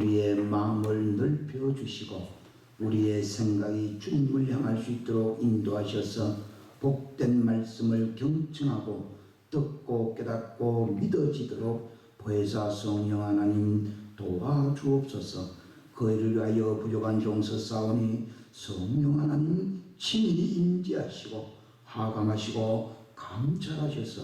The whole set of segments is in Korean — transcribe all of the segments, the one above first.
우리의 마음을 넓혀 주시고 우리의 생각이 주님을 향할 수 있도록 인도하셔서 복된 말씀을 경청하고 듣고 깨닫고 믿어지도록 보혜사 성령 하나님 도와주옵소서. 그 일을 위하여 부족한 종서사오니 성령 하나님 친히 임재하시고 하감하시고 감찰하셔서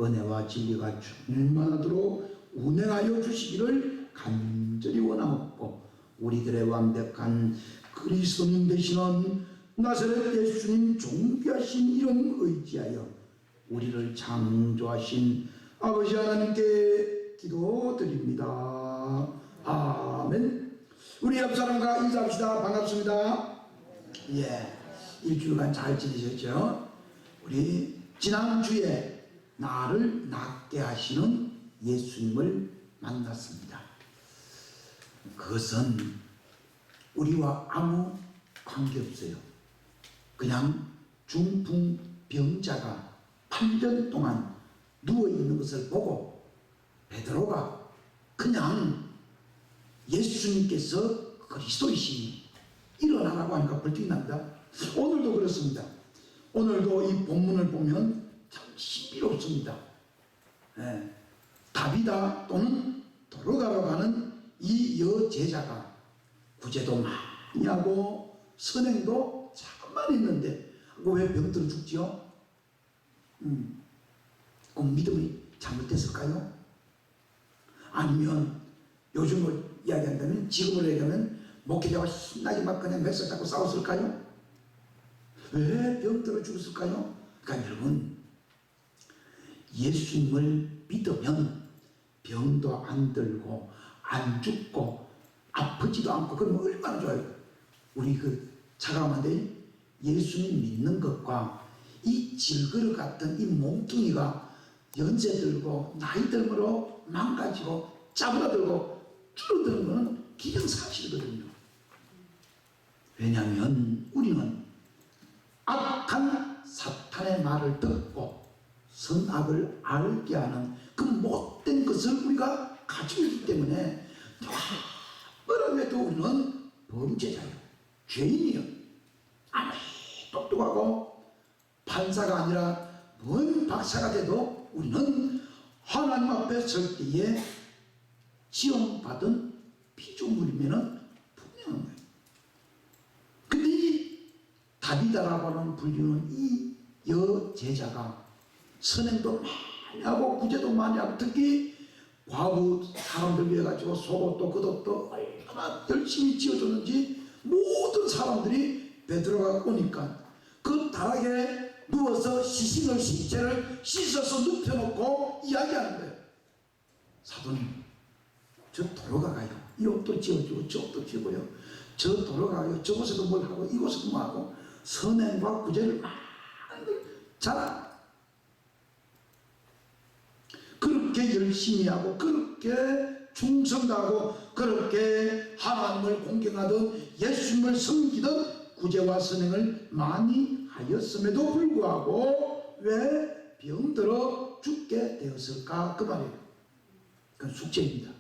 은혜와 진리가 충만하도록 운행하여 주시기를 간절히 원하옵고 우리들의 완벽한 그리스도님 되시는 나사렛 예수님 존귀하신 이름 의지하여 우리를 창조하신 아버지 하나님께 기도드립니다. 아멘. 우리 옆사람과 인사합시다. 반갑습니다. 예, 일주일간 잘 지내셨죠? 우리 지난주에 나를 낫게 하시는 예수님을 만났습니다. 그것은 우리와 아무 관계없어요. 그냥 중풍병자가 8년 동안 누워있는 것을 보고 베드로가 그냥 예수님께서 그리스도이시니 일어나라고 하니까 벌떡 납니다. 오늘도 그렇습니다. 오늘도 이 본문을 보면 참 신비롭습니다. 예, 다비다 또는 도로가로 가는 이 여제자가 구제도 많이 하고 선행도 참 많이 했는데 왜 병들어 죽지요? 그 믿음이 잘못됐을까요? 아니면 요즘을 이야기한다면 지금으로 얘기하면 목회자와 신나게 막 그냥 멱살 잡고 싸웠을까요? 왜 병들어 죽었을까요? 그러니까 여러분 예수님을 믿으면 병도 안 들고 안 죽고 아프지도 않고 그러면 얼마나 좋아요. 우리 자가만데 예수님 믿는 것과 이 질그릇 같은 이 몸뚱이가 연세 들고 나이 들므로 망가지고 짜부라들고 줄어드는 것은 기정사실이거든요. 왜냐하면 우리는 악한 사탄의 말을 듣고 선악을 알게 하는 그 못된 것을 우리가 가지고 있기 때문에 뭐라고 해도 우리는 범죄자예요. 죄인이요. 아무리 똑똑하고 판사가 아니라 뭔 박사가 돼도 우리는 하나님 앞에 설 때에 지원받은 피조물이면 분명한 거예요. 근데 이 다비다라고 하는 불리는 이 여제자가 선행도 많이 하고 구제도 많이 하고 특히 과부 사람들 위해 가지고 속옷도 겉옷도 얼마나 열심히 지어줬는지 모든 사람들이 베드로가 오니까 그 다락에 누워서 시신을 시체를 씻어서 눕혀놓고 이야기하는 거예요. 사도님 저 도로가 가요. 이 옷도 지어주고 저 옷도 지어고요. 저 도로가 가요. 저곳에도 뭘 하고 이곳에도 뭐 하고 선행과 구제를 많은 걸 잘 그렇게 열심히 하고 그렇게 충성하고 그렇게 하나님을 공경하던 예수님을 섬기던 구제와 선행을 많이 하였음에도 불구하고 왜 병들어 죽게 되었을까 그 말이에요. 그건 숙제입니다.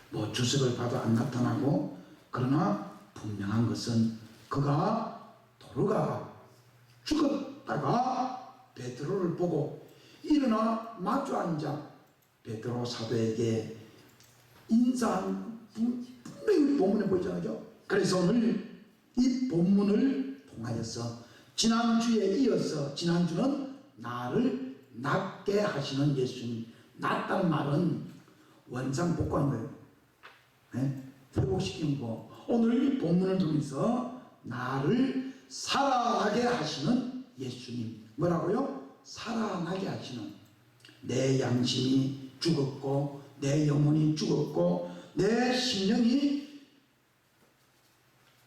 뭐 주석을 봐도 안 나타나고 그러나 분명한 것은 그가 도로가 죽었다가 베드로를 보고 일어나 마주 앉아 베드로 사도에게 인사한 분명히 본문에 보이잖아요. 그래서 오늘 이 본문을 통하여서 지난주에 이어서 지난주는 나를 낫게 하시는 예수님. 낫다는 말은 원상복구한 거예요. 네? 회복시키는 거. 오늘 이 본문을 통해서 나를 살아나게 하시는 예수님. 뭐라고요? 살아나게 하시는. 내 양심이 죽었고 내 영혼이 죽었고 내 심령이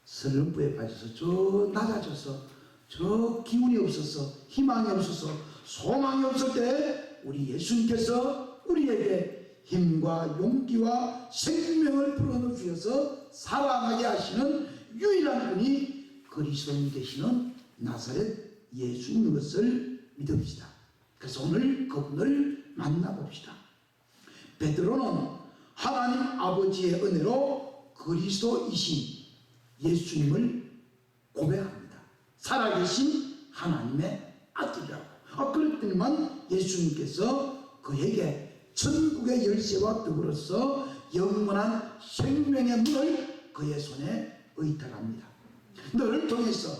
슬럼프에 빠져서 저 낮아져서 저 기운이 없어서 희망이 없어서 소망이 없을 때 우리 예수님께서 우리에게 힘과 용기와 생명을 불어넣어 주셔서 살아나게 하시는 유일한 분이 그리스도인 되시는 나사렛 예수님인 것을 믿읍시다. 그래서 오늘 그분을 만나봅시다. 베드로는 하나님 아버지의 은혜로 그리스도이신 예수님을 고백합니다. 살아계신 하나님의 아들이라고. 그랬더니만 예수님께서 그에게 천국의 열쇠와 더불어서 영원한 생명의 문을 그의 손에 의탁합니다. 너를 통해서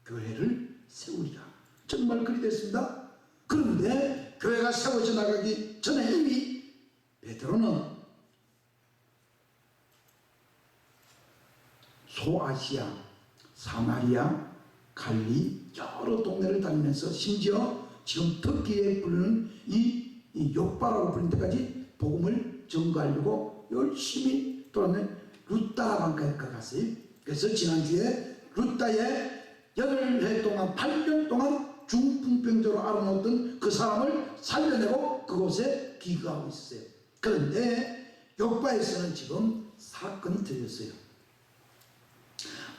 교회를 세우리라. 정말 그리 됐습니다. 그런데 교회가 세워져 나가기 전에 이미 베드로는 소아시아, 사마리아, 갈리 여러 동네를 다니면서 심지어 지금 터키에 부르는 이 요빠라고 부르는 데까지 복음을 전가하려고 열심히 돌아다니는 루타 방가에 갔어요. 그래서 지난주에 루타에 8해 동안 8년 동안 중풍병자로 알아놓았던 그 사람을 살려내고 그곳에 기거하고 있었어요. 그런데 요빠에서는 지금 사건이 터졌어요.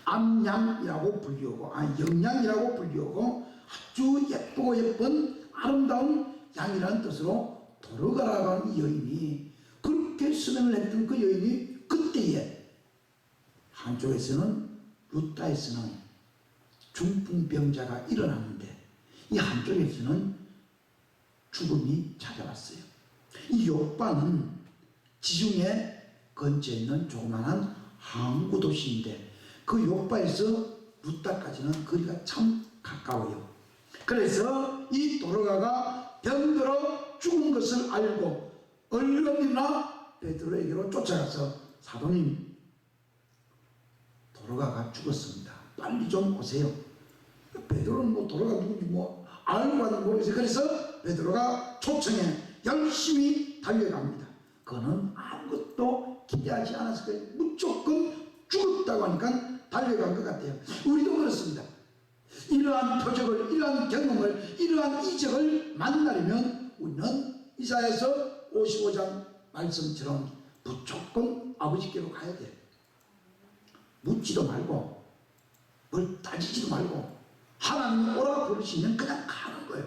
암양이라고 불리우고 영양이라고 불리우고 아주 예쁘고 예쁜 아름다운 양이라는 뜻으로 도르가라고 하는 여인이 그렇게 수행을 했던 그 여인이 그때에 한쪽에서는 루타에서는 중풍병자가 일어났는데 이 한쪽에서는 죽음이 찾아왔어요. 이 요빠는 지중해 근처에 있는 조그마한 항구 도시인데 그 요빠에서 루타까지는 거리가 참 가까워요. 그래서 이 도르가가 병들어 죽은 것을 알고 얼른이나 베드로에게로 쫓아가서 사도님, 도르가가 죽었습니다. 빨리 좀 오세요. 베드로는 뭐 도르가 누군지 뭐 알고 가는 모르겠어요. 그래서 베드로가 초청해 열심히 달려갑니다. 그는 아무것도 기대하지 않았을 거예요. 무조건 죽었다고 하니까 달려간 것 같아요. 우리도 그렇습니다. 이러한 표적을, 이러한 경험을, 이러한 이적을 만나려면 우리는 이사야서 55장 말씀처럼 무조건 아버지께로 가야 돼. 묻지도 말고 뭘 따지지도 말고 하나님 오라 부르시면 그냥 가는 거예요.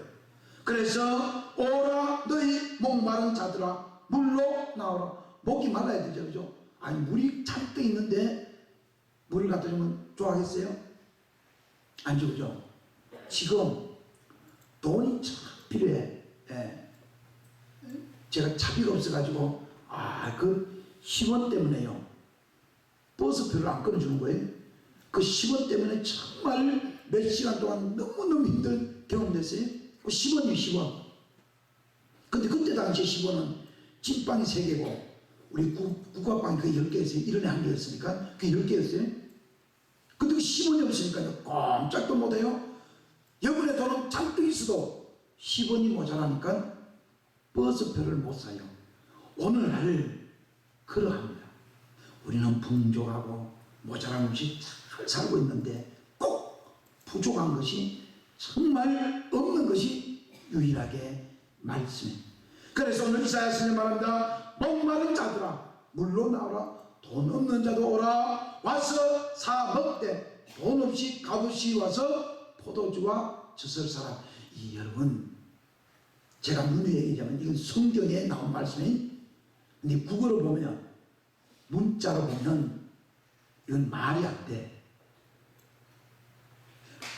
그래서 오라 너희 목마른 자들아 물로 나오라. 목이 말라야 되죠, 그죠? 아니 물이 잔뜩 있는데 물을 갖다 주면 좋아하겠어요? 아니죠, 그죠? 지금 돈이 참 필요해. 제가 차비가 없어가지고 그 10원 때문에요 버스표를 안 끊어주는 거예요. 그 10원 때문에 정말 몇 시간 동안 너무너무 힘든 경험됐어요. 10원이요 10원. 근데 그때 당시 10원은 찐빵이 3개고 우리 국화빵이 그 10개였어요. 1원에 1개였으니까 그 10개였어요. 근데 그 10원이 없으니까 꼼짝도 못해요. 여분의 돈은 잔뜩 있어도 10원이 모자라니까 버스표를 못 사요. 오늘날 그러합니다. 우리는 풍족하고 모자란 것이 잘 살고 있는데 꼭 부족한 것이 정말 없는 것이 유일하게 말씀입니다. 그래서 오늘 이사야 선생님 말합니다. 목마른 자들아 물로 나오라. 돈 없는 자도 오라. 와서 사 먹되 돈 없이 값없이 와서 포도주와 젖을 사라. 여러분 제가 문에 얘기하자면 이건 성경에 나온 말씀이 근데 국어로 보면 문자로 보면 이건 말이 안 돼.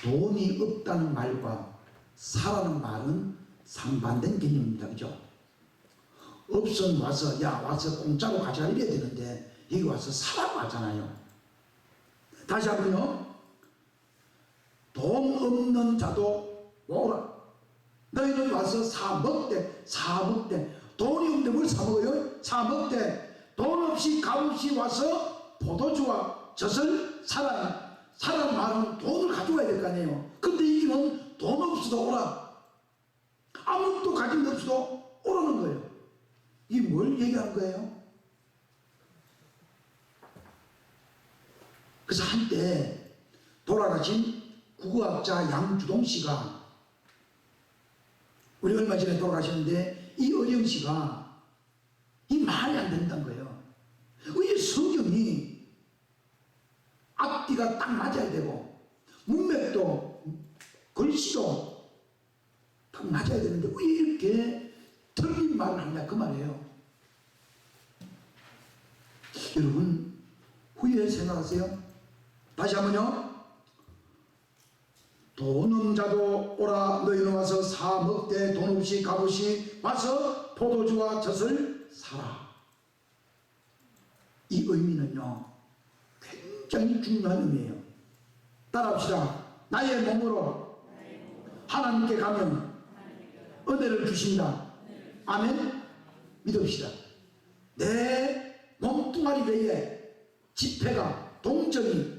돈이 없다는 말과 사라는 말은 상반된 개념입니다. 그죠? 없으면 와서 와서 공짜로 가져가 이래야 되는데 여기 와서 사라고 하잖아요. 다시 한번요. 돈 없는 자도 오라. 너희는 와서 사 먹되 돈이 없는데 뭘 사 먹어요? 사 먹되 돈 없이 값없이 와서 포도주와 젖을 사라. 사라는 말은 돈을 가져와야 될 거 아니에요. 근데 이기는 돈 없어도 오라. 아무것도 가진 게 없어도 오라는 거예요. 이게 뭘 얘기하는 거예요? 그래서 한때 돌아가신 국어학자 양주동 씨가 우리 얼마 전에 돌아가셨는데 이 어령 씨가 이 말이 안 된다는 거예요. 왜 성경이 앞뒤가 딱 맞아야 되고 문맥도 글씨도 딱 맞아야 되는데 왜 이렇게 틀린 말을 하냐 그 말이에요. 여러분 후에 생각하세요. 다시 한번요. 돈 없는 자도 오라. 너희는 와서 사 먹되 돈 없이 값없이 와서 포도주와 젖을 사라. 이 의미는요 굉장히 중요한 의미예요. 따라합시다. 나의 몸으로 하나님께 가면 은혜를 주신다. 아멘. 믿읍시다. 내 몸뚱아리 외에 지폐가, 동전이,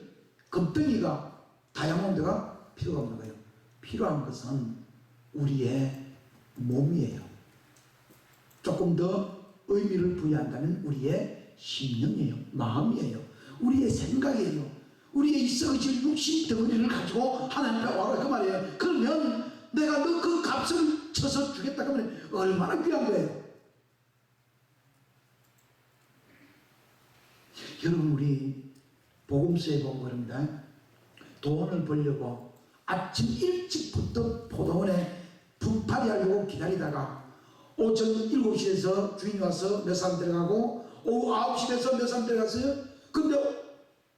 금덩이가, 다이아몬드가 필요가 없는 거예요. 필요한 것은 우리의 몸이에요. 조금 더 의미를 부여한다면 우리의 심령이에요. 마음이에요. 우리의 생각이에요. 우리의 썩어질 육신 덩어리를 가지고 하나님 앞에 와라 그 말이에요. 그러면 내가 너 그 값을 쳐서 주겠다 그러면 얼마나 귀한 거예요. 여러분 우리 복음서에 보면 그럽니다. 돈을 벌려고 아침 일찍부터 포도원에 분파리 하려고 기다리다가 오전 7시에서 주인이 와서 몇 사람 데려가고 오후 9시 돼서 몇 사람 데려갔어요. 근데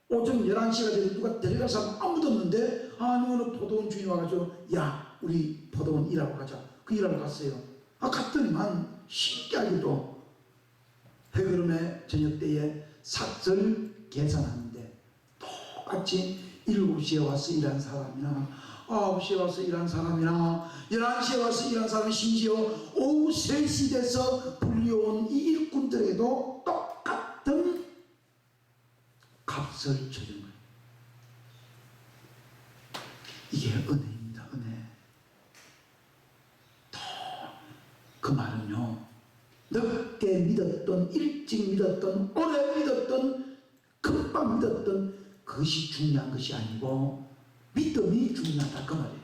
오전 11시가 돼서 누가 데려갈 사람 아무도 없는데 아니 어느 포도원 주인이 와가지고 야 우리 포도원 일하러 가자. 그 일하러 갔어요. 갔더니만 신기하게도 해그름의 저녁 때에 삭설 계산하는데 똑같이 7시에 와서 일한 사람이나 9시에 와서 일한 사람이나 11시에 와서 일한 사람이 심지어 오후 3시 돼서 불려온 이 일꾼들에게도 똑같은 값을 쳐준 거예요. 이게 은혜입니다. 은혜. 그 말은요 늦게 믿었던, 일찍 믿었던, 오래 믿었던, 금방 믿었던 그것이 중요한 것이 아니고 믿음이 중요하다 그 말이에요.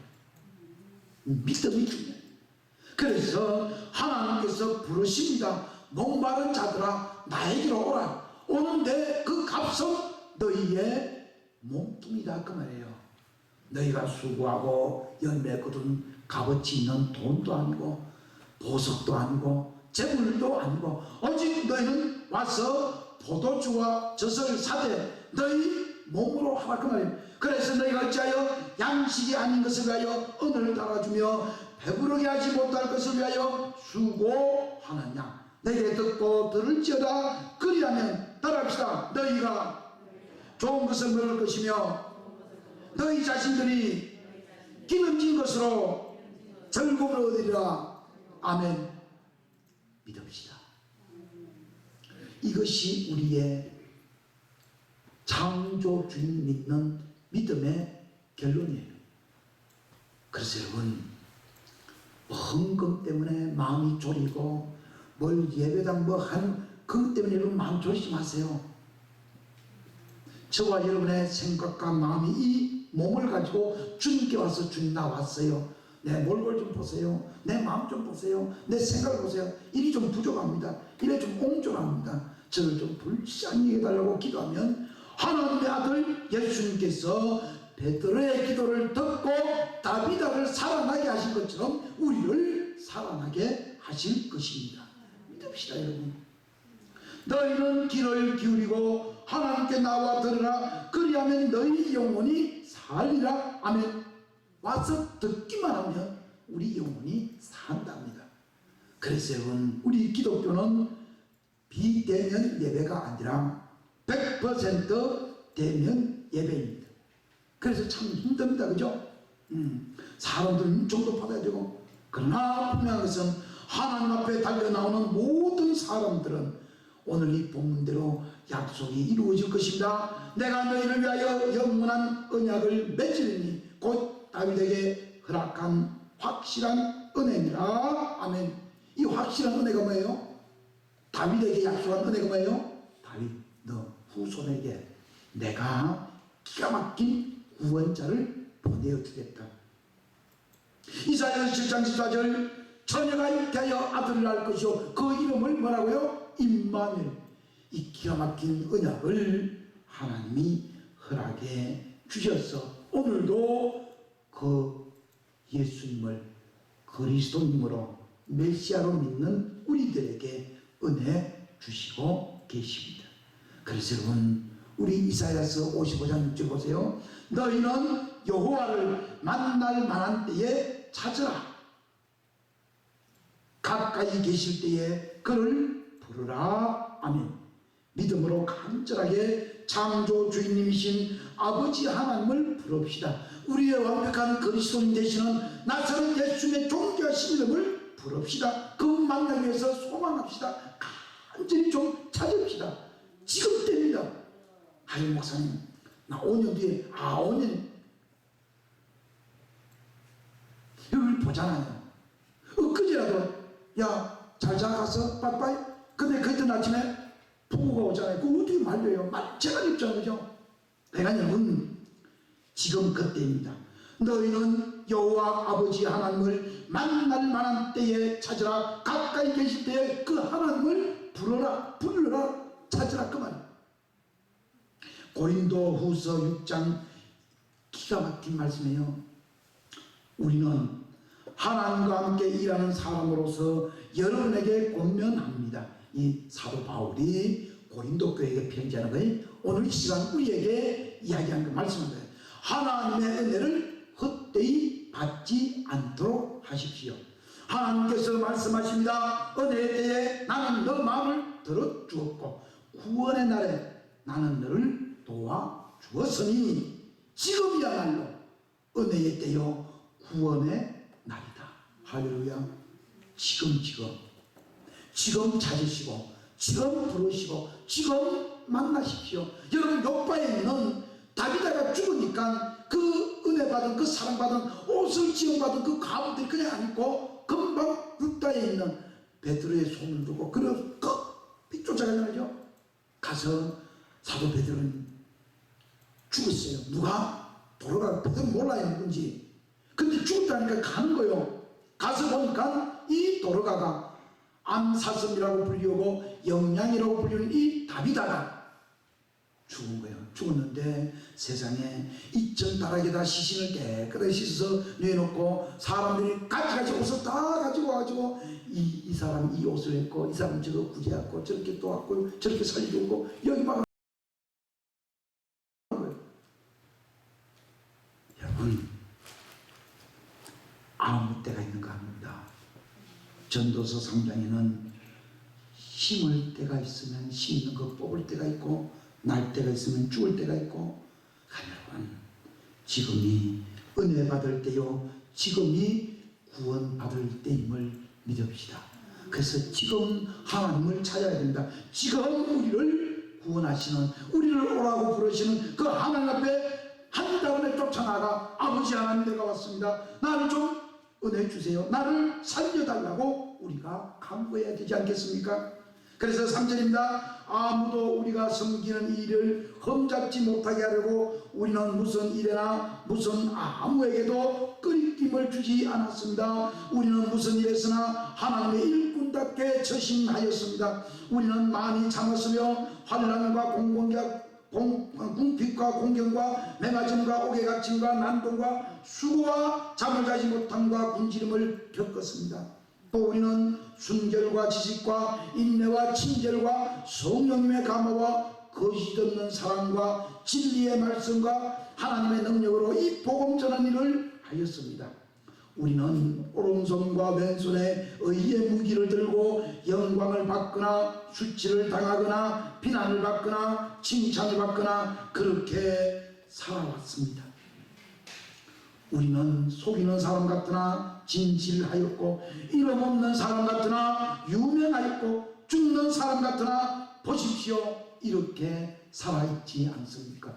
믿음이 중요해요. 그래서 하나님께서 부르십니다. 목마른 자들아 나에게로 오라. 오는데 그 값은 너희의 몸뚱이다 그 말이에요. 너희가 수고하고 열매 거둔 값어치 있는 돈도 아니고 보석도 아니고 재물도 아니고 오직 너희는 와서 포도주와 젖을 사되 너희 몸으로 하라 그 말이에요. 그래서 너희가 어찌하여 양식이 아닌 것을 위하여 은을 달아주며 배부르게 하지 못할 것을 위하여 수고하느냐. 내게 듣고 들을지어다. 그리하면 따라합시다. 너희가 좋은 것을 먹을 것이며 너희 자신들이 기름진 것으로 즐거움을 얻으리라. 아멘. 믿읍시다. 이것이 우리의 창조주인 믿는 믿음의 결론이에요. 그래서 여러분 헌금 때문에 마음이 졸이고 뭘 예배당 뭐 하는 그것 때문에 여러분 마음 졸이지 마세요. 저와 여러분의 생각과 마음이 이 몸을 가지고 주님께 와서 주님 나 왔어요. 내 몰골 좀 보세요. 내 마음 좀 보세요. 내 생각을 보세요. 일이 좀 부족합니다. 일에 좀 옹졸합니다. 저를 좀 불쌍히 해달라고 기도하면 하나님의 아들 예수님께서 베드로의 기도를 듣고 다비다를 살아나게 하신 것처럼 우리를 살아나게 하실 것입니다. 믿읍시다 여러분. 너희는 귀를 기울이고 하나님께 나와 들으라. 그리하면 너희 영혼이 살리라. 아멘. 와서 듣기만 하면 우리 영혼이 산답니다. 그래서 여러분 우리 기독교는 비대면 예배가 아니라 100% 대면 예배입니다. 그래서 참 힘듭니다. 그죠? 사람들은 인정도 받아야 되고 그러나 분명한 것은 하나님 앞에 달려나오는 모든 사람들은 오늘 이 본문대로 약속이 이루어질 것입니다. 내가 너희를 위하여 영원한 언약을 맺으리니 곧 다윗에게 허락한 확실한 은혜니라. 아멘. 이 확실한 은혜가 뭐예요? 다윗에게 약속한 은혜가 뭐예요? 다윗 너 후손에게 내가 기가 막힌 구원자를 보내어주겠다. 이사야 7장 14절 처녀가 잉태하여 아들을 낳을 것이요 그 이름을 뭐라고요? 임마누엘. 이 기가 막힌 언약을 하나님이 허락해 주셔서 오늘도 그 예수님을 그리스도님으로 메시아로 믿는 우리들에게 은혜 주시고 계십니다. 그래서 그래서 여러분, 우리 이사야서 55장 6절 보세요. 너희는 여호와를 만날 만한 때에 찾으라. 가까이 계실 때에 그를 부르라. 아멘. 믿음으로 간절하게 창조 주인님이신 아버지 하나님을 부릅시다. 우리의 완벽한 그리스도인 되시는 나사렛 예수님의 존귀하신 이름을 부릅시다. 그분 만나기 위해서 소망합시다. 간절히 좀 찾읍시다. 지금 때입니다. 아유 목사님, 나 5년 뒤에 5년 여기 보잖아요. 엊그제라도 야 잘 자가서 빠이빠이. 근데 그때 아침에 부부가 오잖아요. 그거 어떻게 말려요? 제가 입장이죠. 내가 여러분, 지금 그때입니다. 너희는 여호와 아버지 하나님을 만날 만한 때에 찾으라. 가까이 계실 때에 그 하나님을 불러라 찾으라, 그 말이에요. 고린도 후서 6장 기가 막힌 말씀이에요. 우리는 하나님과 함께 일하는 사람으로서 여러분에게 권면합니다. 이 사도 바울이 고린도 교회에게 편지하는 거예요. 오늘 이 시간 우리에게 이야기하는 그 말씀인 거예요. 하나님의 은혜를 헛되이 받지 않도록 하십시오. 하나님께서 말씀하십니다. 은혜에 대해 나는 너 마음을 들어주었고 구원의 날에 나는 너를 도와주었으니 지금이야말로 은혜에 대여 구원의 날이다. 할렐루야. 지금 찾으시고 지금 부르시고 지금 만나십시오. 여러분, 요바에 있는 다비다가 죽으니까 그 은혜 받은, 그 사랑받은, 옷을 지원받은 그 가부들이 그냥 안 입고 금방 육다에 있는 베드로의 손을 두고 그래서 급히 쫓아가잖아요. 가서 사도 베드로는 죽었어요. 누가? 도로가 베드로 몰라요 누군지. 근데 죽었다니까 가는 거예요. 가서 보니까 이 도로가가 암사슴이라고 불리우고 영양이라고 불리는 이 다비다가 죽은 거예요. 죽었는데 세상에 이천다락에다 시신을 깨끗이 씻어서 내놓고 사람들이 가지가지 옷을 다 가지고 와가지고 이 사람 이 옷을 했고 이 사람 저거 구제했고 저렇게 또 왔고 저렇게 살려주고 여기 막 여러분, 아무 때가 있는가 합니다. 전도서 3장에는 심을 때가 있으면 심는 거 뽑을 때가 있고 날 때가 있으면 죽을 때가 있고, 여러분, 지금이 은혜 받을 때요, 지금이 구원 받을 때임을 믿읍시다. 그래서 지금 하나님을 찾아야 됩니다. 지금 우리를 구원하시는, 우리를 오라고 부르시는 그 하나님 앞에 한 다음에 쫓아나가 아버지 하나님, 내가 왔습니다. 나를 좀 은혜 주세요. 나를 살려달라고 우리가 간구해야 되지 않겠습니까? 그래서 3절입니다. 아무도 우리가 섬기는 일을 험잡지 못하게 하려고 우리는 무슨 일에나 무슨 아무에게도 끄리낌을 주지 않았습니다. 우리는 무슨 일에서나 하나님의 일꾼답게 처신하였습니다. 우리는 많이 참았으며 환난과 궁핍과 공경과 맹아짐과 옥외갇힘과 난동과 수고와 잠을 자지 못함과 굶주림을 겪었습니다. 또 우리는 순결과 지식과 인내와 친절과 성령님의 감화와 거짓 없는 사랑과 진리의 말씀과 하나님의 능력으로 이 복음 전한 일을 하였습니다. 우리는 오른손과 왼손에 의의 무기를 들고 영광을 받거나 수치를 당하거나 비난을 받거나 칭찬을 받거나 그렇게 살아왔습니다. 우리는 속이는 사람 같으나 진실하였고 이름 없는 사람 같으나 유명하였고 죽는 사람 같으나 보십시오, 이렇게 살아있지 않습니까?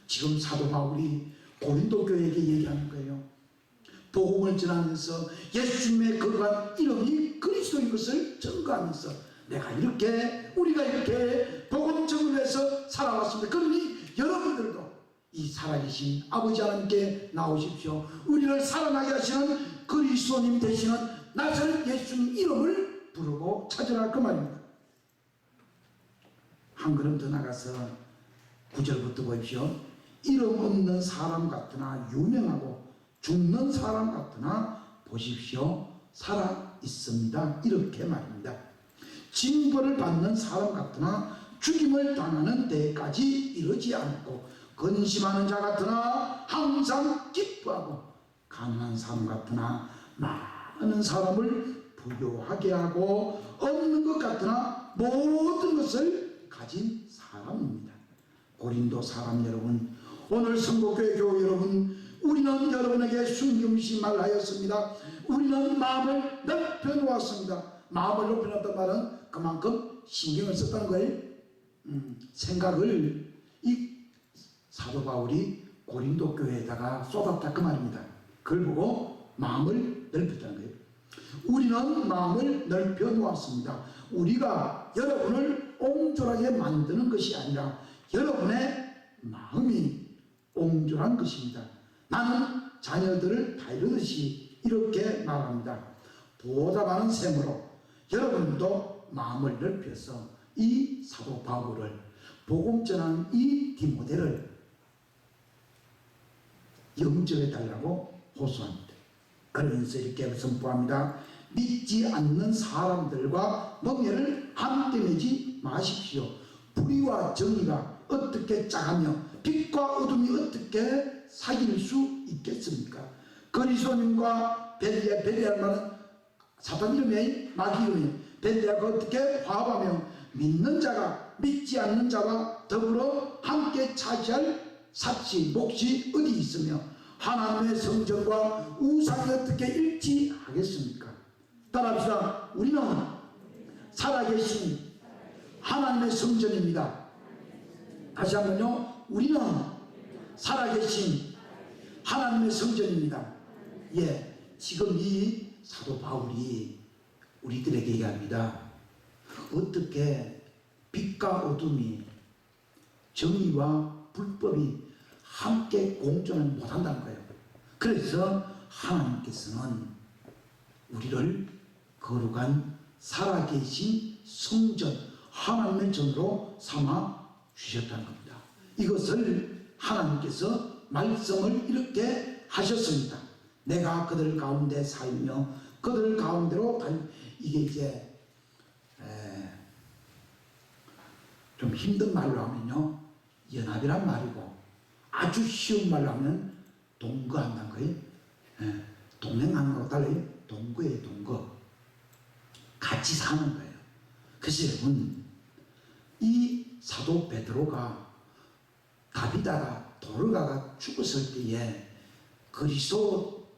지금 사도 바울이 고린도 교회에게 얘기하는 거예요. 복음을 전하면서 예수님의 거룩한 이름이 그리스도인 것을 증거하면서 내가 이렇게, 우리가 이렇게 복음 전을 위해서 살아왔습니다. 그러니 여러분들도 이 살아계신 아버지 하나님께 나오십시오. 우리를 살아나게 하시는 그리스도님 되시는 나사렛 예수님 이름을 부르고 찾으라, 그 말입니다. 한 걸음 더 나가서 9절부터 보십시오. 이름 없는 사람 같으나 유명하고 죽는 사람 같으나 보십시오, 살아 있습니다, 이렇게 말입니다. 징벌을 받는 사람 같으나 죽임을 당하는 데까지 이르지 않고 근심하는 자 같으나 항상 기뻐하고 가난한 사람 같으나 많은 사람을 부유하게 하고 없는 것 같으나 모든 것을 가진 사람입니다. 고린도 사람 여러분, 오늘 성곡교회 교우 여러분, 우리는 여러분에게 숨김없이 말하였습니다. 우리는 마음을 넓혀 놓았습니다. 마음을 넓혀 놓았단 말은 그만큼 신경을 썼다는 거예요. 생각을 이 사도 바울이 고린도 교회에다가 쏟았다 그 말입니다. 그걸 보고 마음을 넓혔다는 거예요. 우리는 마음을 넓혀 놓았습니다. 우리가 여러분을 옹졸하게 만드는 것이 아니라 여러분의 마음이 옹졸한 것입니다. 나는 자녀들을 다루듯이 이렇게 말합니다. 보다 많은 셈으로 여러분도 마음을 넓혀서 이 사도 바울을 복음 전하는 이 디모데를 영접해 달라고 호소합니다. 그러면서 이렇게 선포합니다. 믿지 않는 사람들과 멍에를 함께 매지 마십시오. 불의와 정의가 어떻게 짜가며 빛과 어둠이 어떻게 사귈 수 있겠습니까? 그리스도님과 벨리알 말은 사탄 이름이 마귀 이름이 벨리알과 어떻게 화합하며 믿는 자가 믿지 않는 자와 더불어 함께 차지할 삭시 몫이 어디 있으며 하나님의 성전과 우상이 어떻게 일치하겠습니까? 따라합시다. 우리는 살아계신 하나님의 성전입니다. 다시 한번요. 우리는 살아계신 하나님의 성전입니다. 예, 지금 이 사도 바울이 우리들에게 얘기합니다. 어떻게 빛과 어둠이 정의와 불법이 함께 공존을 못한다는 거예요. 그래서 하나님께서는 우리를 거룩한 살아계신 성전, 하나님의 전으로 삼아 주셨다는 겁니다. 이것을 하나님께서 말씀을 이렇게 하셨습니다. 내가 그들 가운데 살며 그들 가운데로 이게 이제 좀 힘든 말로 하면요, 연합이란 말이고, 아주 쉬운 말로 하면 동거한다는 거예요. 동행하는 거랑 달라요. 동거예요. 동거. 같이 사는 거예요. 그래서 여러분, 이 사도 베드로가 다비다가 도르가가 죽었을 때에 그리스도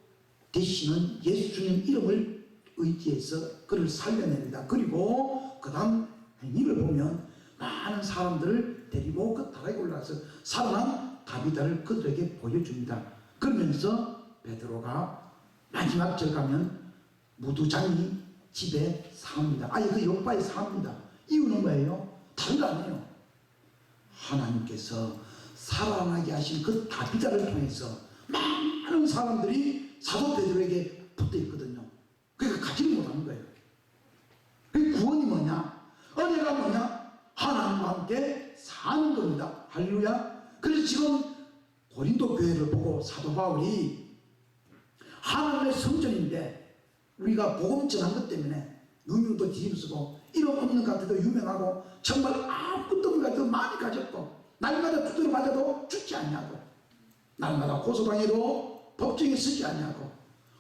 되시는 예수님 이름을 의지해서 그를 살려냅니다. 그리고 그 다음 행위를 보면 많은 사람들을 데리고 그 다락에 올라가서 살아난 다비다를 그들에게 보여줍니다. 그러면서 베드로가 마지막 절 가면 무두장이 집에 삽니다. 아예 그 옆바에 삽니다. 이유는 뭐예요? 다른 거 아니에요. 하나님께서 살아나게 하신 그 다비다를 통해서 많은 사람들이 사도 베드로에게 붙어 있거든요. 그러니까 가지를 못하는 거예요. 그 구원이 뭐냐? 은혜가 뭐냐? 하나님과 함께 사는 겁니다. 할렐루야. 그래서 지금 고린도 교회를 보고 사도 바울이 하나님의 성전인데 우리가 복음 전한 것 때문에 누명도 뒤집쓰고 이름 없는 것 같아도 유명하고 정말 아무것도 없는 것 같아도 많이 가졌고 날마다 두드려 맞아도 죽지 않냐고, 날마다 고소당해도 법정에 서지 않냐고,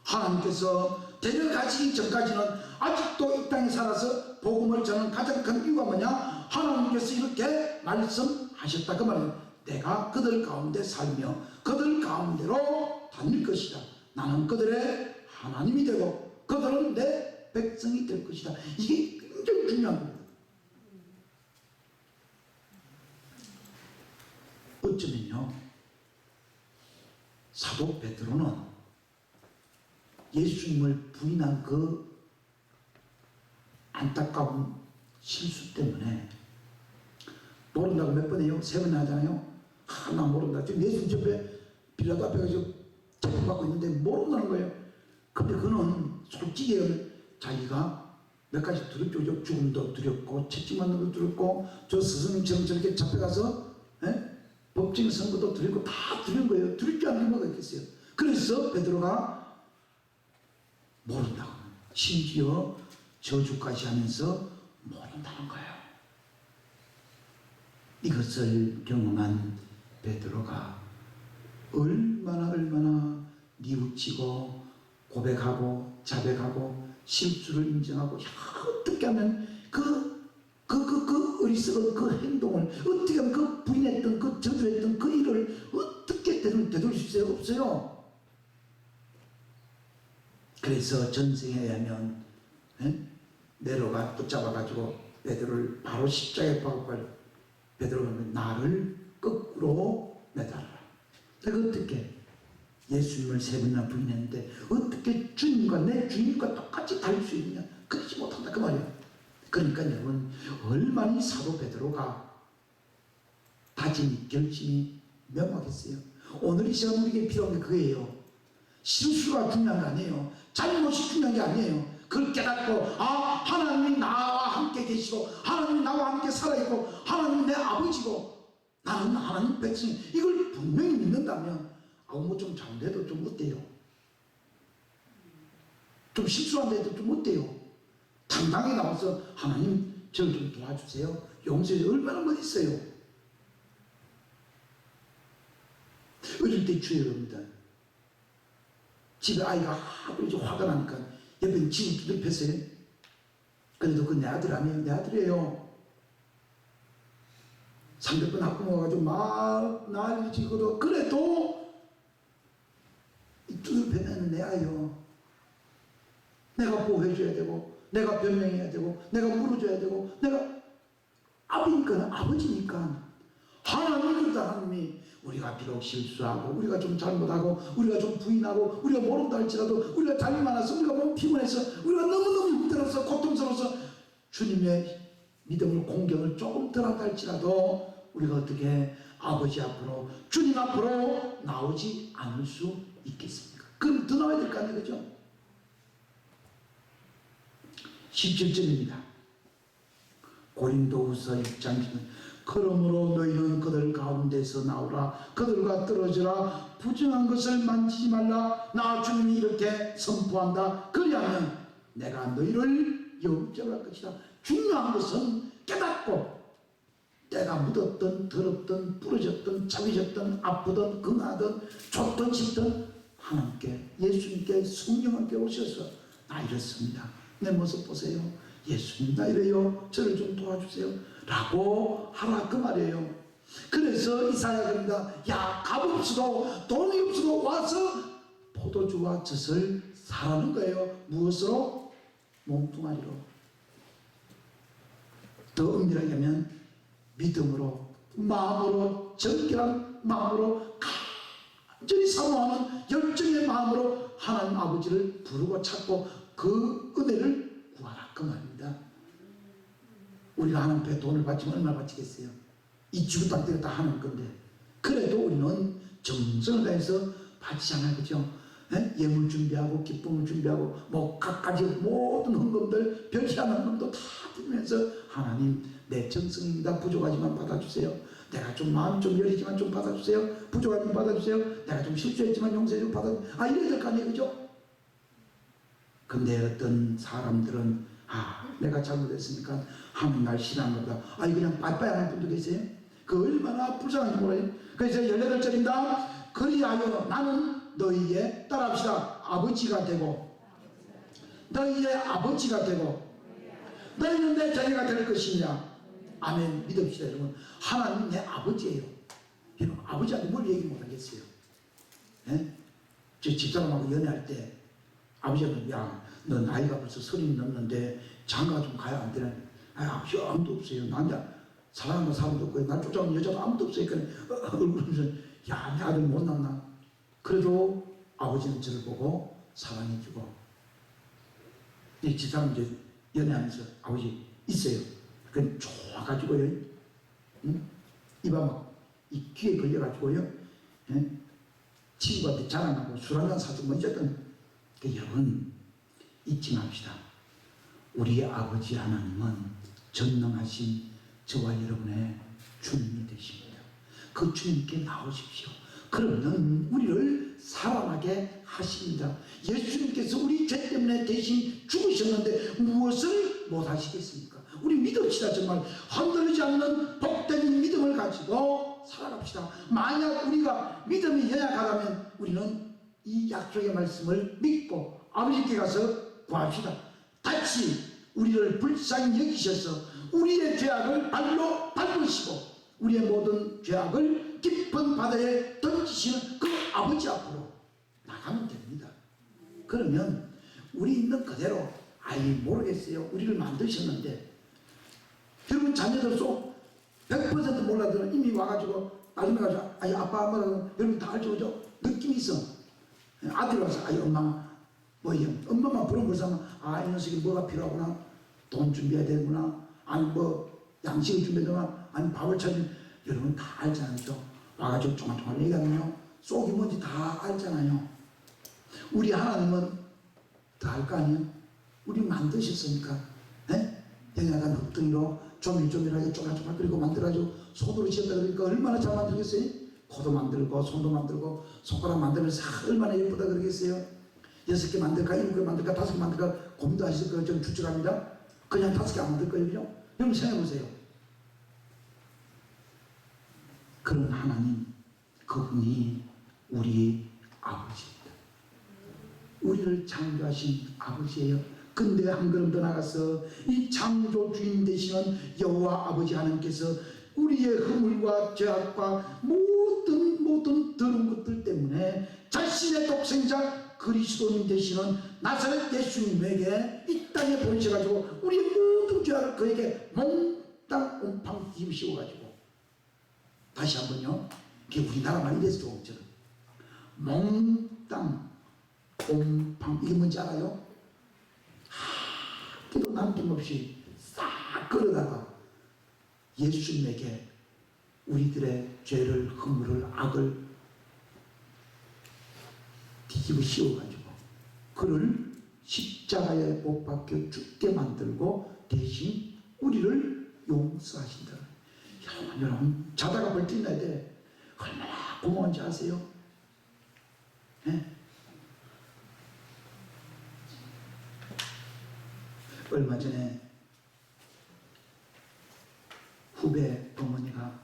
하나님께서 데려가시기 전까지는 아직도 이 땅에 살아서 복음을 전하는 가장 큰 이유가 뭐냐? 하나님께서 이렇게 말씀하셨다 그 말이에요. 내가 그들 가운데 살며 그들 가운데로 다닐 것이다. 나는 그들의 하나님이 되고 그들은 내 백성이 될 것이다. 이게 굉장히 중요한 겁니다. 어쩌면요, 사도 베드로는 예수님을 부인한 그 안타까운 실수 때문에 모른다고 몇 번 해요? 3번 하잖아요. 하나 모른다. 지금 예수님 옆에 빌라도 앞에 가서 재판받고 있는데 모른다는 거예요. 근데 그는 솔직히 자기가 몇 가지 두렵죠. 죽음도 두렵고 채찍맞는 것도 두렵고 저 스승님처럼 저렇게 잡혀가서 법정 선거도 두렵고 다 두려운 거예요. 두렵지 않는 뭐가 있겠어요. 그래서 베드로가 모른다고, 심지어 저주까지 하면서 모른다는 거예요. 이것을 경험한 베드로가 얼마나 뉘우치고 고백하고 자백하고 실수를 인정하고, 야, 어떻게 하면 그 어리석은 그 행동을, 어떻게 하면 그 부인했던 그 저주했던 그 일을 어떻게 되돌릴 수 없어요. 그래서 전생에 의하면 네로가 붙잡아가지고 베드로를 바로 십자가에 박고, 베드로가 나를 거꾸로 매달아라. 내가 어떻게 예수님을 3번이나 부인했는데 어떻게 주님과 내 주님과 똑같이 달릴 수 있느냐? 그러지 못한다 그 말이에요. 그러니까 여러분, 얼마나 이 사도 베드로가 다짐이 결심이 명확했어요. 오늘 이 시간 우리에게 필요한 게 그거예요. 실수가 중요한 게 아니에요. 잘못이 중요한 게 아니에요. 그걸 깨닫고, 하나님이 나와 함께 계시고 하나님이 나와 함께 살아있고 하나님이 내 아버지고 나는 하나님 백성, 이걸 분명히 믿는다면 뭐 좀 잘못해도 좀 어때요? 좀 실수한데도 좀 어때요? 당당히 나와서 하나님 저를 좀 도와주세요, 용서해, 얼마나 멋있어요. 어릴 때 주의합니다. 집에 아이가 하도 이제 화가 나니까 옆에 집을 두들폈어요. 그래도 그 내 아들 아니에요. 내 아들이에요. 상대편 학부모 와가지고 막 난리치고도 그래도 두들펴내는 내 아이요. 내가 보호해줘야 되고 내가 변명해야 되고 내가 물어줘야 되고, 내가 아버니까 아버지니까 하나님이다. 하나님이 우리가 비록 실수하고 우리가 좀 잘못하고 우리가 좀 부인하고 우리가 모른다 할지라도, 우리가 잘못 많아서 우리가 너무 피곤해서 우리가 너무너무 힘들어서 고통스러워서 주님의 믿음을 공경을 조금 덜하다 할지라도 우리가 어떻게 아버지 앞으로 주님 앞으로 나오지 않을 수 있겠습니까? 그럼 더 나와야 될 거 아니에요, 그죠? 17절입니다. 고린도후서 1장 10절. 그러므로 너희는 그들 가운데서 나오라. 그들과 떨어지라. 부정한 것을 만지지 말라. 나 주님이 이렇게 선포한다. 그리하면 내가 너희를 영접할 것이다. 중요한 것은 깨닫고, 때가 묻었든 더럽든 부러졌든 잡혀졌든 아프든 건하든 좋든 싫든 하나님께, 예수님께, 성령님께 오셔서 나 이렇습니다, 내 모습 보세요, 예수님 나 이래요, 저를 좀 도와주세요 라고 하라 그 말이에요. 그래서 이사야가 그럽니다. 야, 값 없어도 돈이 없어도 와서 포도주와 젖을 사라는 거예요. 무엇으로? 몸뚱아리로. 더 엄밀하게 하면 믿음으로, 마음으로, 정결한 마음으로, 간절히 사모하는 열정의 마음으로 하나님 아버지를 부르고 찾고 그 은혜를 구하라 그 말입니다. 우리가 하나님 앞에 돈을 바치면 얼마나 바치겠어요? 이 지구 땅들이 다 하는 건데, 그래도 우리는 정성을 다해서 바치잖아요, 그죠? 예물 준비하고 기쁨을 준비하고 뭐 각가지 모든 헌금들, 별시한 헌금도 다 드리면서 하나님 내 정성입니다, 부족하지만 받아주세요, 내가 좀 마음이 좀 여리지만 좀 받아주세요, 부족하지만 받아주세요, 내가 좀 실수했지만 용서해 좀 받아주세요, 이래야 될 거 아니에요, 그죠? 근데 어떤 사람들은 내가 잘못했으니까 하나님 날 싫어하는 거다, 그냥 빠이빠이 하는 분도 계세요. 그 얼마나 불쌍한지 몰라요. 그래서 18절입니다. 그리하여 나는 너희의 따라합시다, 아버지가 되고 너희의 아버지가 되고 너희는 내 자녀가 될 것이냐. 아멘. 믿읍시다 여러분. 하나님 내 아버지예요. 여러분 아버지한테 뭘 얘기 못하겠어요? 저 집사람하고 연애할 때 아버지는 야, 너 나이가 벌써 30 넘는데 장가 좀 가야 안 되나? 아버지 아무도 없어요. 나 사랑하는 사람도 없고 날 쫓아오는 여자도 아무도 없어요. 그러니까 얼굴에서 야, 내 아들 못 낳나? 그래도 아버지는 저를 보고 사랑해주고, 이 집사람 이제 연애하면서 아버지 있어요. 그건 좋아가지고요, 이봐 막 이 귀에 걸려가지고요, 친구한테 자랑하고 술 한잔 사주고 어쨌든. 여러분 잊지 맙시다. 우리 아버지 하나님은 전능하신 저와 여러분의 주님이 되십니다. 그 주님께 나오십시오. 그러면 우리를 살아나게 하십니다. 예수님께서 우리 죄 때문에 대신 죽으셨는데 무엇을 못 하시겠습니까? 우리 믿음 믿읍시다. 정말 흔들리지 않는 복된 믿음을 가지고 살아갑시다. 만약 우리가 믿음이 연약하다면 우리는 이 약속의 말씀을 믿고 아버지께 가서 구합시다. 다시 우리를 불쌍히 여기셔서 우리의 죄악을 발로 밟으시고 우리의 모든 죄악을 깊은 바다에 던지시는 그 아버지 앞으로 나가면 됩니다. 그러면 우리 있는 그대로 아이 모르겠어요. 우리를 만드셨는데 여러분 자녀들 속 100% 몰라도 이미 와가지고 나중에 가서 아이 아빠 엄마라고 여러분 다 알죠? 그죠? 느낌이 있어. 아들이 와서 아이 엄마 뭐예요? 엄마만 부르면서 이 녀석이 뭐가 필요하구나, 돈 준비해야 되구나, 아니 뭐 양식을 준비해야 되구나, 아니 밥을 찾으면 여러분 다 알잖아요. 와가지고 조만조만 얘기하면요 속이 뭔지 다 알잖아요. 우리 하나님은 다 알 거 아니에요? 우리 만드셨으니까 영양간 흙덩이로 조밀조밀하게 쪼글쪼글 끓이고 만들어가지고 손으로 지었다 그러니까 얼마나 잘 만들겠어요? 코도 만들고 손도 만들고 손가락 만들면서 얼마나 예쁘다 그러겠어요? 6개 만들까 7개 만들까 5개 만들까 고민도 하실 거예요. 저는 추측합니다. 그냥 5개 안 만들 거예요. 그죠? 여러분 생각해보세요. 그런 하나님, 그분이 우리 아버지입니다. 우리를 창조하신 아버지예요. 근데 한 걸음 더 나가서 이 창조 주인 되시는 여호와 아버지 하나님께서 우리의 허물과 죄악과 모든 더러운 것들 때문에 자신의 독생자 그리스도님 되시는 나사렛 예수님에게 이 땅에 보내셔가지고 우리의 모든 죄악을 그에게 몽땅 옴팡 뒤집으시고가지고 다시 한번요. 그게 우리나라 말이 돼서 좋은 것처럼 몽땅 옴팡 이게 뭔지 알아요? 하나도 남김없이 싹 끌어다가 예수님에게 우리들의 죄를 허물을 악을 뒤집어 씌워가지고 그를 십자가에 못 박혀 죽게 만들고 대신 우리를 용서하신다. 여러분 자다가 벌떡 나야 돼. 얼마나 고마운지 아세요? 얼마 전에 후배 어머니가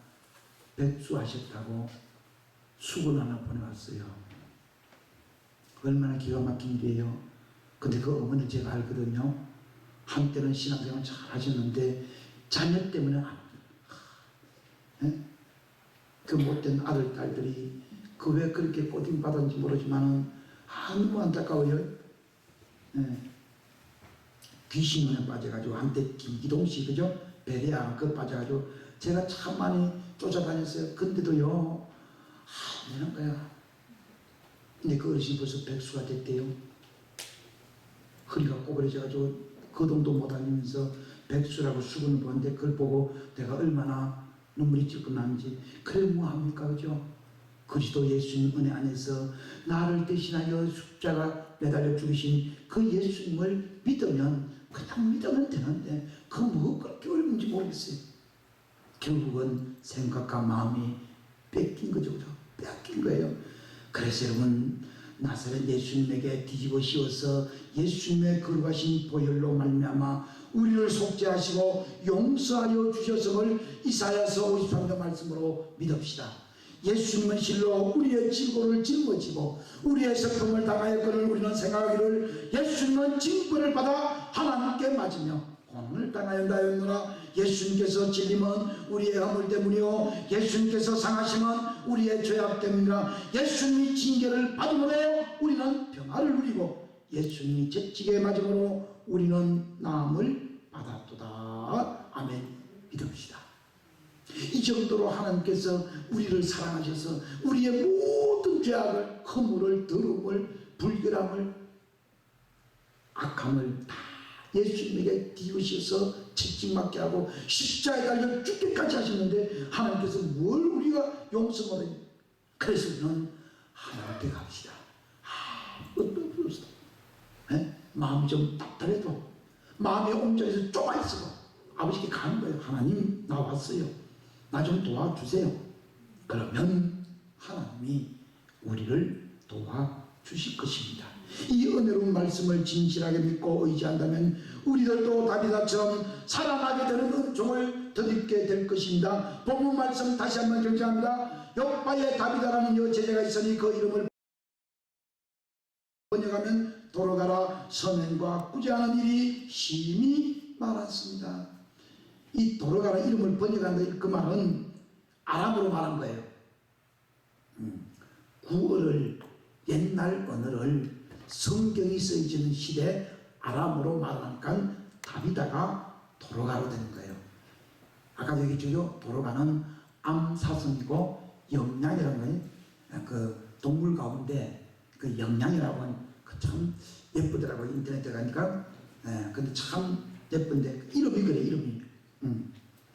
백수하셨다고 수건 하나 보내왔어요. 얼마나 기가 막힌 일이에요. 근데 그 어머니를 제가 알거든요. 한때는 신앙생활 잘 하셨는데 자녀 때문에 그 못된 아들 딸들이 그 왜 그렇게 꼬딩 받았는지 모르지만은 너무 안타까워요. 귀신문에 빠져가지고 한때 김기동씨 그죠? 베레아 그 빠져가지고 제가 참 많이 쫓아다녔어요. 근데도요 이런 거야. 근데 그 어르신이 벌써 백수가 됐대요. 허리가 꼬부러져가지고 거동도 못하면서 백수라고 수건을 보는데 그걸 보고 내가 얼마나 눈물이 찔끔 나는지. 그래 뭐합니까 그죠? 그리스도 예수님 은혜 안에서 나를 대신하여 십자가 매달려 죽으신 그 예수님을 믿으면 그냥 믿으면 되는데 그 뭐 그렇게 어려운지 모르겠어요. 결국은 생각과 마음이 뺏긴 거죠. 뺏긴 거예요. 그래서 여러분 나사렛 예수님에게 뒤집어 씌워서 예수님의 거룩하신 보혈로 말미암아 우리를 속죄하시고 용서하여 주셨음을 이사야서 53장 말씀으로 믿읍시다. 예수님은 실로 우리의 질고를 짊어지고 우리의 슬픔을 당하였거늘 우리는 생각하기를 예수님은 징벌을 받아 하나님께 맞으며 고난을 당하였나였노라. 예수님께서 찔림은 우리의 허물 때문이요 예수님께서 상하심은 우리의 죄악 때문이라. 예수님이 징계를 받음으로 우리는 평화를 누리고 예수님이 채찍에 맞음으로 우리는 나음을 받았도다. 아멘. 믿읍시다. 이 정도로 하나님께서 우리를 사랑하셔서 우리의 모든 죄악을 허물을 더러움을 불결함을 악함을 다 예수님에게 뒤우셔서 채찍맞게 하고 십자가에 달려 죽기까지 하셨는데 하나님께서 뭘 우리가 용서 못해. 그래서 우리는 하나님께 갑시다. 어떤 불렀어? 마음이 좀 답답해도 마음이 옹졸해서 좁아있어도 아버지께 가는 거예요. 하나님 나 왔어요. 나 좀 도와주세요. 그러면 하나님이 우리를 도와주실 것입니다. 이 은혜로운 말씀을 진실하게 믿고 의지한다면 우리들도 다비다처럼 살아나게 되는 은총을 덧입게 될 것입니다. 본문 말씀 다시 한번 경청합니다. 욥바에 다비다라는 여제자가 있으니 그 이름을 번역하면 돌아가라 선행과 꾸지하는 일이 심히 많았습니다. 이 돌아가라 이름을 번역한다 그 말은 아람어로 말한 거예요. 구어를 옛날 언어를 성경이 쓰여지는 시대 아람어로 말하니까 다비다가 도로가로 되는 거예요. 아까 얘기했죠. 도로가는 암사성이고 영양이라는 거예요. 그 동물 가운데 그 영양이라고 하는 그 참 예쁘더라고요. 인터넷에 가니까. 근데 참 예쁜데 이름이 그래 이름이.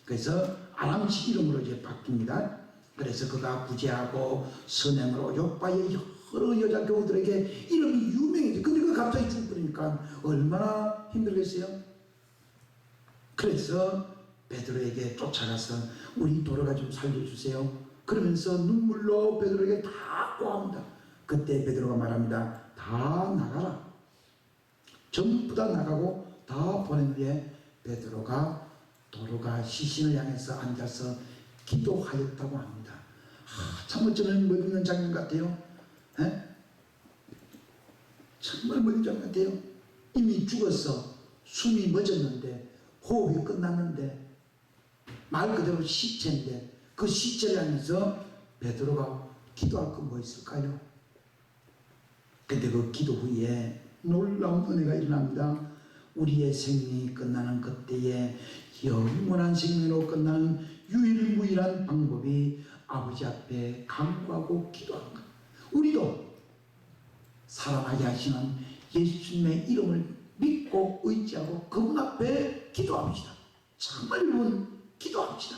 그래서 아람식 이름으로 이제 바뀝니다. 그래서 그가 구제하고 선행으로 욥바의 여러 여자 교우들에게 이름이 유명해져. 근데 그가 갑자기 죽어버리니까 얼마나 힘들겠어요? 그래서 베드로에게 쫓아가서 우리 도로가 좀 살려주세요. 그러면서 눈물로 베드로에게 다 고합니다. 그때 베드로가 말합니다. 다 나가라. 전부 다 나가고 다 보낸 뒤에 베드로가 도로가 시신을 향해서 앉아서 기도하였다고 합니다. 참 어쩌면 멋있는 장면 같아요. 정말 멋진 장면 같아요. 이미 죽었어. 숨이 멎었는데 호흡이 끝났는데 말 그대로 시체인데 그 시체를 향해서 베드로가 기도할 건 뭐 있을까요? 근데 그 기도 후에 놀라운 은혜가 일어납니다. 우리의 생명이 끝나는 그때에 영원한 생명으로 끝나는 유일무이한 방법이 아버지 앞에 간구하고 기도하는 것. 우리도 살아나게 하시는 예수님의 이름을 믿고 의지하고 그분 앞에 기도합시다. 정말 여러분 기도합시다.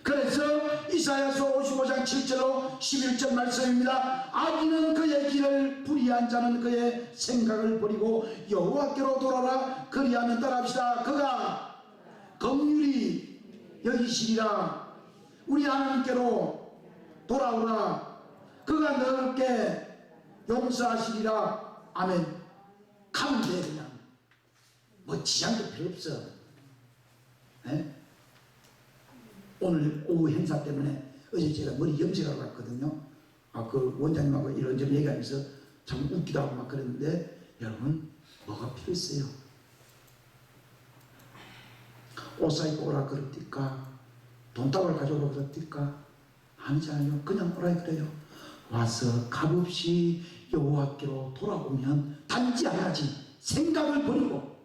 그래서 이사야서 55장 7절로 11절 말씀입니다. 악인은 그의 길을 불의한 자는 그의 생각을 버리고 여호와께로 돌아라. 그리하면 따라합시다. 그가 긍휼히 여기시리라. 우리 하나님께로 돌아오라. 그가 너희께 용서하시리라. 아멘. 가면 돼. 그냥 뭐 지장도 필요 없어. 오늘 오후 행사 때문에 어제 제가 머리 염색하러 갔거든요. 그 원장님하고 이런저런 얘기하면서 참 웃기도 하고 막 그랬는데 여러분 뭐가 필요했어요? 옷 사입고 오라 그럽니까? 돈다발 가져오라 그럽니까? 아니잖아요. 그냥 오라 그래요. 와서 값없이 여호와께로 돌아오면 단지 하나지 생각을 버리고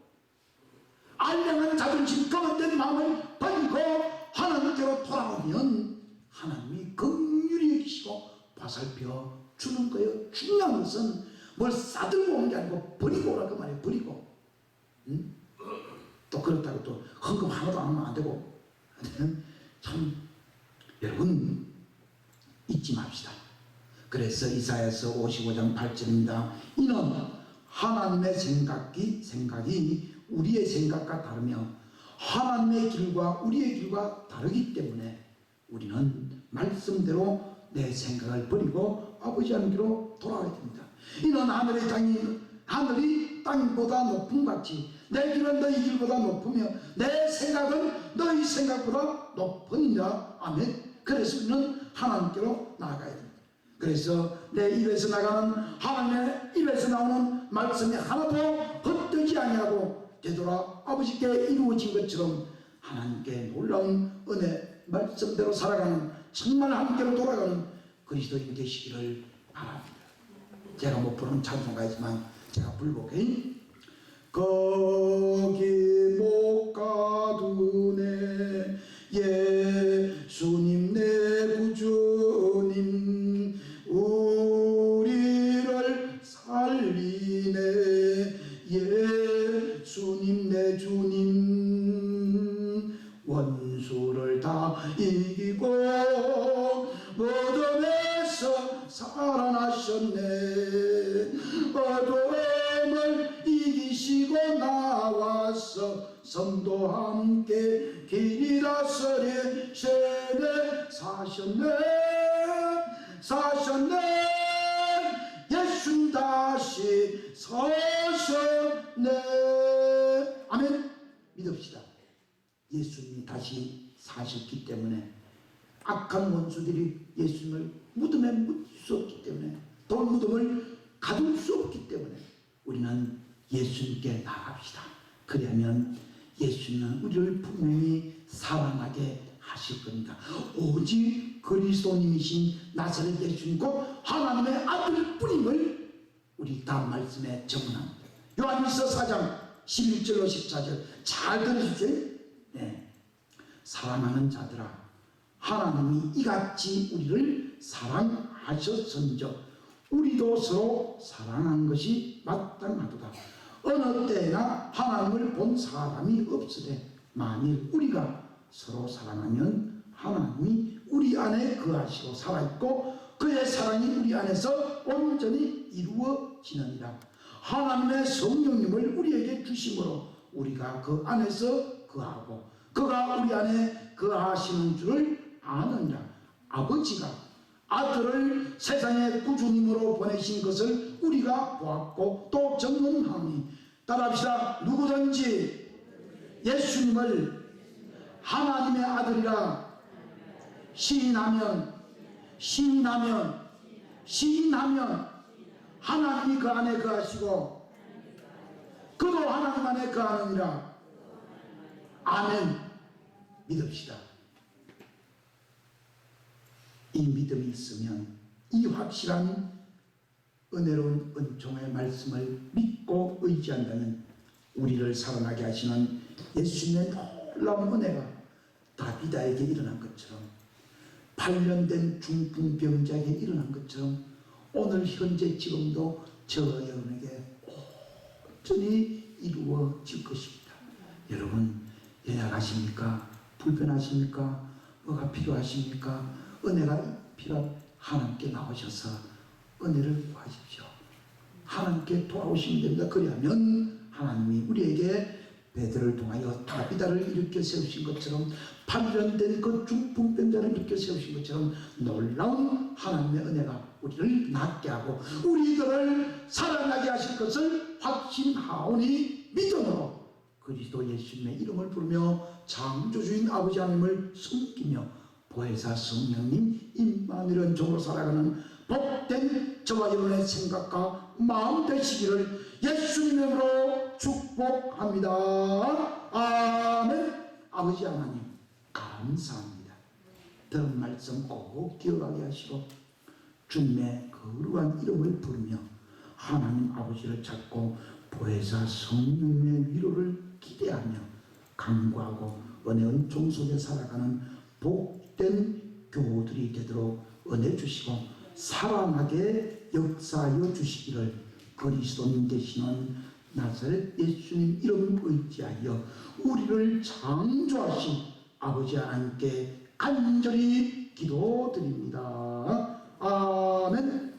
알량한 자존심 거만된 마음을 버리고 하나님께로 돌아오면 하나님이 긍휼히 여기시고 보살펴 주는 거예요. 중요한 것은 뭘 싸들고 오는 게 아니고 버리고 오라 그 말이에요. 버리고. 또 그렇다고 또 헌금 하나도 안 하면 안 되고. 참 여러분 잊지 맙시다. 그래서 이사야서 55장 8절입니다. 이는 하나님의 생각이 우리의 생각과 다르며 하나님의 길과 우리의 길과 다르기 때문에 우리는 말씀대로 내 생각을 버리고 아버지 하나님께로 돌아가야 됩니다. 이는 하늘이 땅보다 높음 같이 내 길은 너희 길보다 높으며 내 생각은 너희 생각보다 높으니라. 아멘. 그래서 우리는 하나님께로 나아가야 됩니다. 그래서 내 입에서 나가는 하나님의 입에서 나오는 말씀이 하나도 헛되지 아니하고 되돌아 아버지께 이루어진 것처럼 하나님께 놀라운 은혜 말씀대로 살아가는 정말 하나님께로 돌아가는 그리스도인 되시기를 바랍니다. 제가 못 부르는 찬송가이지만 제가 불복해. 거기 못 가두네 예수님 내 구주님 우리를 살리네 예수님 내 주님 원수를 다 이기고 어둠에서 살아나셨네 어둠을 이기시고 나와서 섬도 함께 길이 다스리 세대 사셨네 예수 다시 사셨네. 아멘. 믿읍시다. 예수님이 다시 사셨기 때문에 악한 원수들이 예수님을 무덤에 묻을 수 없기 때문에, 돌무덤을 가둘 수 없기 때문에 우리는 예수님께 나갑시다. 그러면 예수님은 우리를 분명히 사랑하게 하실 겁니다. 오직 그리스도님이신 나사렛 예수님 곧 하나님의 아들 뿐임을 우리 다음 말씀에 정언합니다. 요한일서 4장 11절로 14절 잘 들으십시오. 네. 사랑하는 자들아, 하나님이 이같이 우리를 사랑하셨은즉 우리도 서로 사랑한 것이 마땅하도다. 어느 때나 하나님을 본 사람이 없으되 만일 우리가 서로 사랑하면 하나님이 우리 안에 거하시고 살아있고 그의 사랑이 우리 안에서 온전히 이루어지느니라. 하나님의 성령님을 우리에게 주심으로 우리가 그 안에서 거하고 그가 우리 안에 거하시는 줄을 아느니라. 아버지가 아들을 세상의 구주님으로 보내신 것을 우리가 보았고 또 증언하니, 따라합시다. 누구든지 예수님을 하나님의 아들이라 시인하면 하나님이 그 안에 거하시고 그도 하나님 안에 거하느니라. 아멘. 믿읍시다. 이 믿음이 있으면 이 확실한 은혜로운 은총의 말씀을 믿고 의지한다면 우리를 살아나게 하시는 예수님의 놀라운 은혜가 다비다에게 일어난 것처럼, 8년 된 중풍병자에게 일어난 것처럼 오늘 현재 지금도 저 여러분에게 온전히 이루어질 것입니다. 여러분 연약하십니까? 불편하십니까? 뭐가 필요하십니까? 은혜가 필요한 하나님께 나오셔서 은혜를 구하십시오. 하나님께 돌아오시면 됩니다. 그리하면 하나님이 우리에게 베드로를 통하여 다비다를 일으켜 세우신 것처럼 8년 된 그 중풍병자를 일으켜 세우신 것처럼 놀라운 하나님의 은혜가 우리를 낫게 하고 우리들을 살아나게 하실 것을 확신하오니 믿음으로 그리스도 예수님의 이름을 부르며 창조주인 아버지 하나님을 섬기며 보혜사 성령님 임마누엘 종으로 살아가는 복된 저와 여러분의 생각과 마음 되시기를 예수님으로 축복합니다. 아멘. 아버지 하나님 감사합니다. 들은 말씀 꼭 기억하게 하시고 주님의 거룩한 이름을 부르며 하나님 아버지를 찾고 보혜사 성령의 위로를 기대하며 간구하고 은혜의 종 속에 살아가는 복된 교우들이 되도록 은혜 주시고 살아나게 역사하여 주시기를 그리스도님 되시는 나사렛 예수님 이름 의지하여 우리를 창조하신 아버지 하나님께 간절히 기도드립니다. 아멘.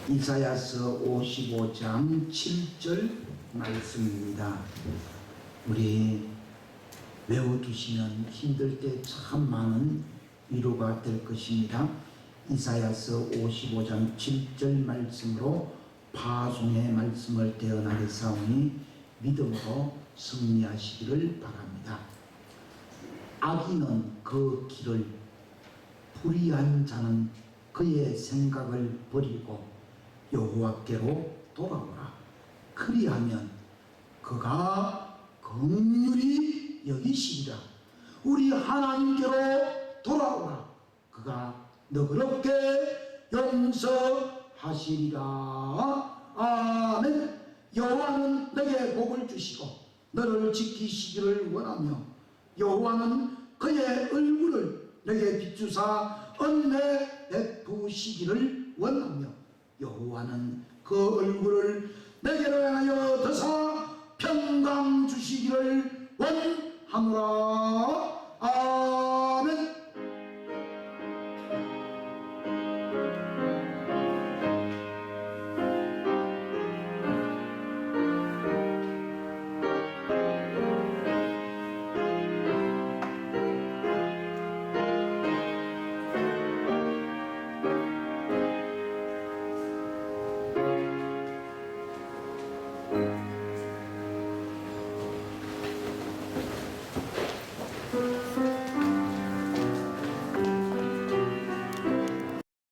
이사야서 55장 7절 말씀입니다. 우리 외워두시면 힘들 때 참 많은 위로가 될 것입니다. 이사야서 55장 7절 말씀으로 파송의 말씀을 대언하게 사오니 믿음으로 승리하시기를 바랍니다. 악인은 그 길을, 불의한 자는 그의 생각을 버리고 여호와께로 돌아오라. 그리하면 그가 긍휼히 여기시리라. 우리 하나님께로 돌아오라. 그가 너그럽게 용서하시리라. 아멘. 여호와는 내게 복을 주시고 너를 지키시기를 원하며 여호와는 그의 얼굴을 내게 비추사 은혜 베푸시기를 원하며 여호와는 그 얼굴을 내게로 향하여 드사 평강 주시기를 원하노라.